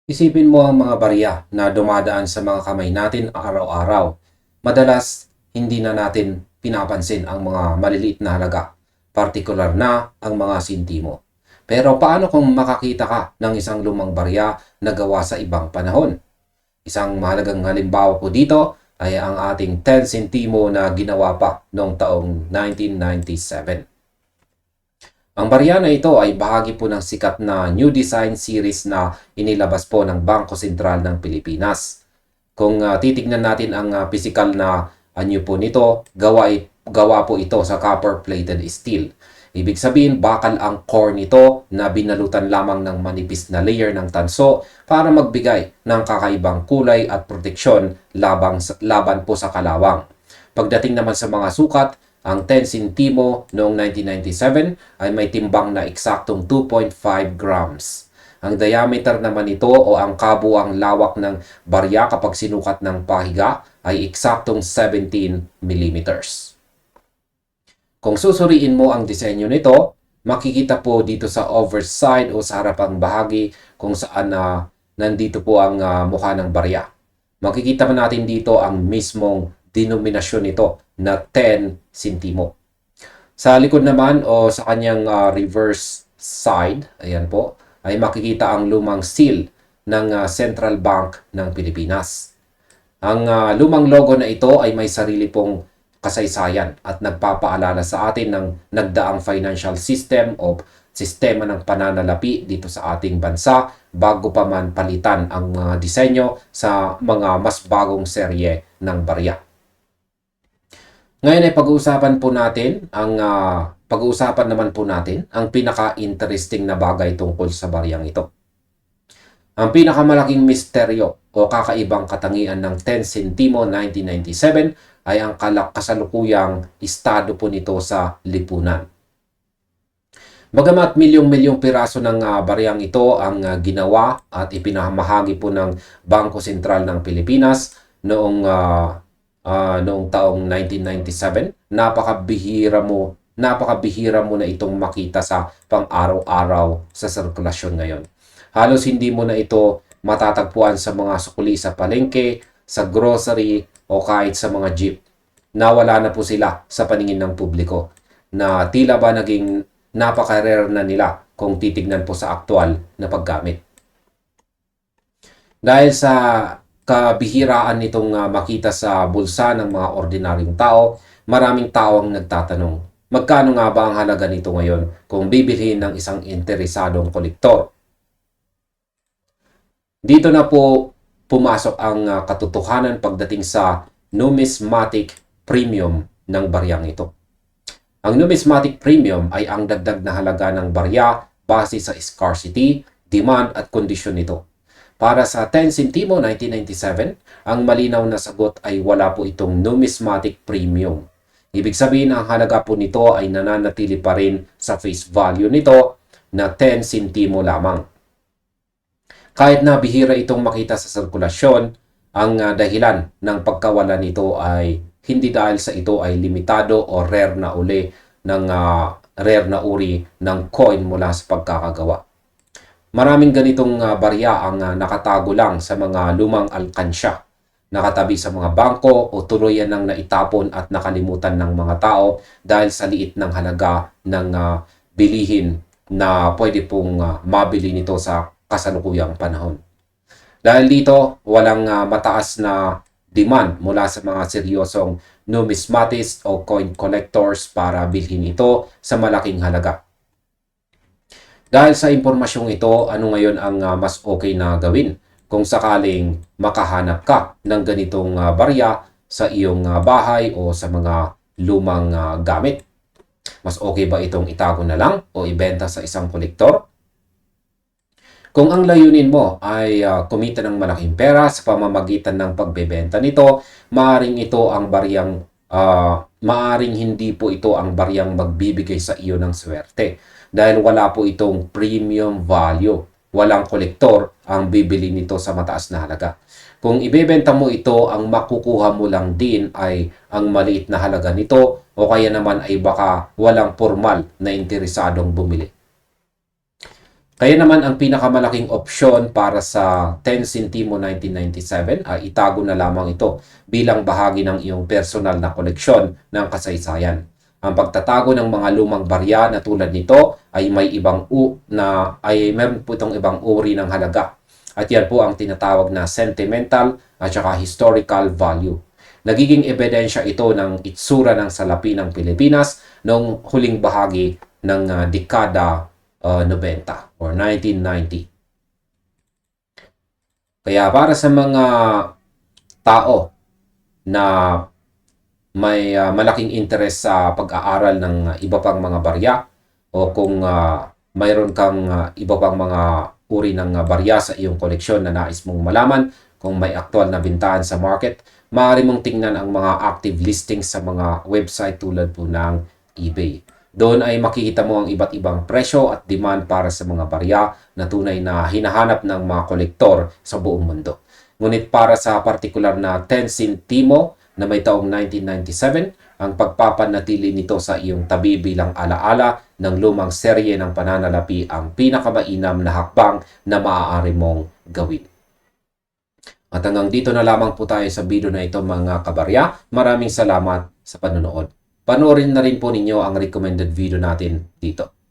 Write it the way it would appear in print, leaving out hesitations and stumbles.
Isipin mo ang mga barya na dumadaan sa mga kamay natin araw-araw. Madalas, hindi na natin pinapansin ang mga maliliit na halaga, partikular na ang mga sintimo. Pero paano kung makakita ka ng isang lumang barya na gawa sa ibang panahon? Isang mahalagang halimbawa po dito ay ang ating 10 sentimo na ginawa pa noong taong 1997. Ang barya na ito ay bahagi po ng sikat na new design series na inilabas po ng Bangko Sentral ng Pilipinas. Kung titignan natin ang pisikal na anyo po nito, gawa po ito sa copper-plated steel. Ibig sabihin, bakal ang core nito na binalutan lamang ng manipis na layer ng tanso para magbigay ng kakaibang kulay at proteksyon laban po sa kalawang. Pagdating naman sa mga sukat, ang 10 sentimo noong 1997 ay may timbang na eksaktong 2.5 grams. Ang diameter naman nito o ang kabuang lawak ng barya kapag sinukat ng pahiga ay eksaktong 17 millimeters. Kung susuriin mo ang disenyo nito, makikita po dito sa overside o sa harapang bahagi kung saan nandito po ang mukha ng barya. Makikita pa natin dito ang mismong denominasyon nito na 10 sentimo. Sa likod naman o sa kanyang reverse side, ayan po, ay makikita ang lumang seal ng Central Bank ng Pilipinas. Ang lumang logo na ito ay may sarili pong kasaysayan at nagpapaalala sa atin ng nagdaang financial system o sistema ng pananalapi dito sa ating bansa bago pa man palitan ang mga disenyo sa mga mas bagong serye ng barya. Ngayon ay pag-uusapan naman po natin ang pinaka-interesting na bagay tungkol sa baryang ito. Ang pinakamalaking misteryo o kakaibang katangian ng 10 sentimo 1997 ay ang kasalukuyang estado po nito sa lipunan. Bagamat milyong-milyong piraso ng baryang ito ang ginawa at ipinamahagi po ng Bangko Sentral ng Pilipinas noong taong 1997, napakabihira mo na itong makita sa pang-araw-araw sa sirkulasyon ngayon. Halos hindi mo na ito matatagpuan sa mga sukuli sa palengke, sa grocery o kahit sa mga jeep. Nawala na po sila sa paningin ng publiko na tila ba naging napaka-rare na nila kung titignan po sa aktual na paggamit. Dahil sa kabihiraan nitong makita sa bulsa ng mga ordinaryong tao, maraming tao ang nagtatanong, magkano nga ba ang halaga nito ngayon kung bibilhin ng isang interesadong kolektor? Dito na po pumasok ang katotohanan pagdating sa numismatic premium ng baryang ito. Ang numismatic premium ay ang dagdag na halaga ng barya base sa scarcity, demand at kondisyon nito. Para sa 10 sentimo 1997, ang malinaw na sagot ay wala po itong numismatic premium. Ibig sabihin ang halaga po nito ay nananatili pa rin sa face value nito na 10 sentimo lamang. Kahit na bihira itong makita sa sirkulasyon, ang dahilan ng pagkawala nito ay hindi dahil sa ito ay limitado o rare na uri ng coin mula sa pagkakagawa. Maraming ganitong barya ang nakatago lang sa mga lumang alkansya, nakatabi sa mga bangko o tuluyan ng naitapon at nakalimutan ng mga tao dahil sa liit ng halaga ng bilihin na pwede pong mabili nito sa kasalukuyang panahon. Dahil dito, walang mataas na demand mula sa mga seryosong numismatists o coin collectors para bilhin ito sa malaking halaga. Dahil sa impormasyong ito, ano ngayon ang mas okay na gawin kung sakaling makahanap ka ng ganitong barya sa iyong bahay o sa mga lumang gamit? Mas okay ba itong itago na lang o ibenta sa isang kolektor? Kung ang layunin mo ay kumita ng malaking pera sa pamamagitan ng pagbebenta nito, maaring hindi po ito ang baryang magbibigay sa iyo ng swerte dahil wala po itong premium value. Walang kolektor ang bibili nito sa mataas na halaga. Kung ibebenta mo ito, ang makukuha mo lang din ay ang maliit na halaga nito o kaya naman ay baka walang formal na interesadong bumili. Kaya naman ang pinakamalaking opsyon para sa 10 Centimo 1997 ay itago na lamang ito bilang bahagi ng iyong personal na koleksyon ng kasaysayan. Ang pagtatago ng mga lumang barya na tulad nito ay meron po itong ibang uri ng halaga. At yan po ang tinatawag na sentimental at saka historical value. Nagiging ebidensya ito ng itsura ng salapi ng Pilipinas noong huling bahagi ng dekada 90 or 1990. Kaya para sa mga tao na may malaking interes sa pag-aaral ng iba pang mga barya o kung mayroon kang iba pang mga uri ng barya sa iyong koleksyon na nais mong malaman kung may aktual na bintahan sa market, maaari mong tingnan ang mga active listings sa mga website tulad po ng eBay. Doon ay makikita mo ang iba't ibang presyo at demand para sa mga barya na tunay na hinahanap ng mga kolektor sa buong mundo. Ngunit para sa partikular na 10 Centimo na may taong 1997, ang pagpapanatili nito sa iyong tabi bilang alaala ng lumang serye ng pananalapi ang pinakamainam na hakbang na maaari mong gawin. At hanggang dito na lamang po tayo sa video na ito mga kabarya. Maraming salamat sa panonood. Panoorin na rin po ninyo ang recommended video natin dito.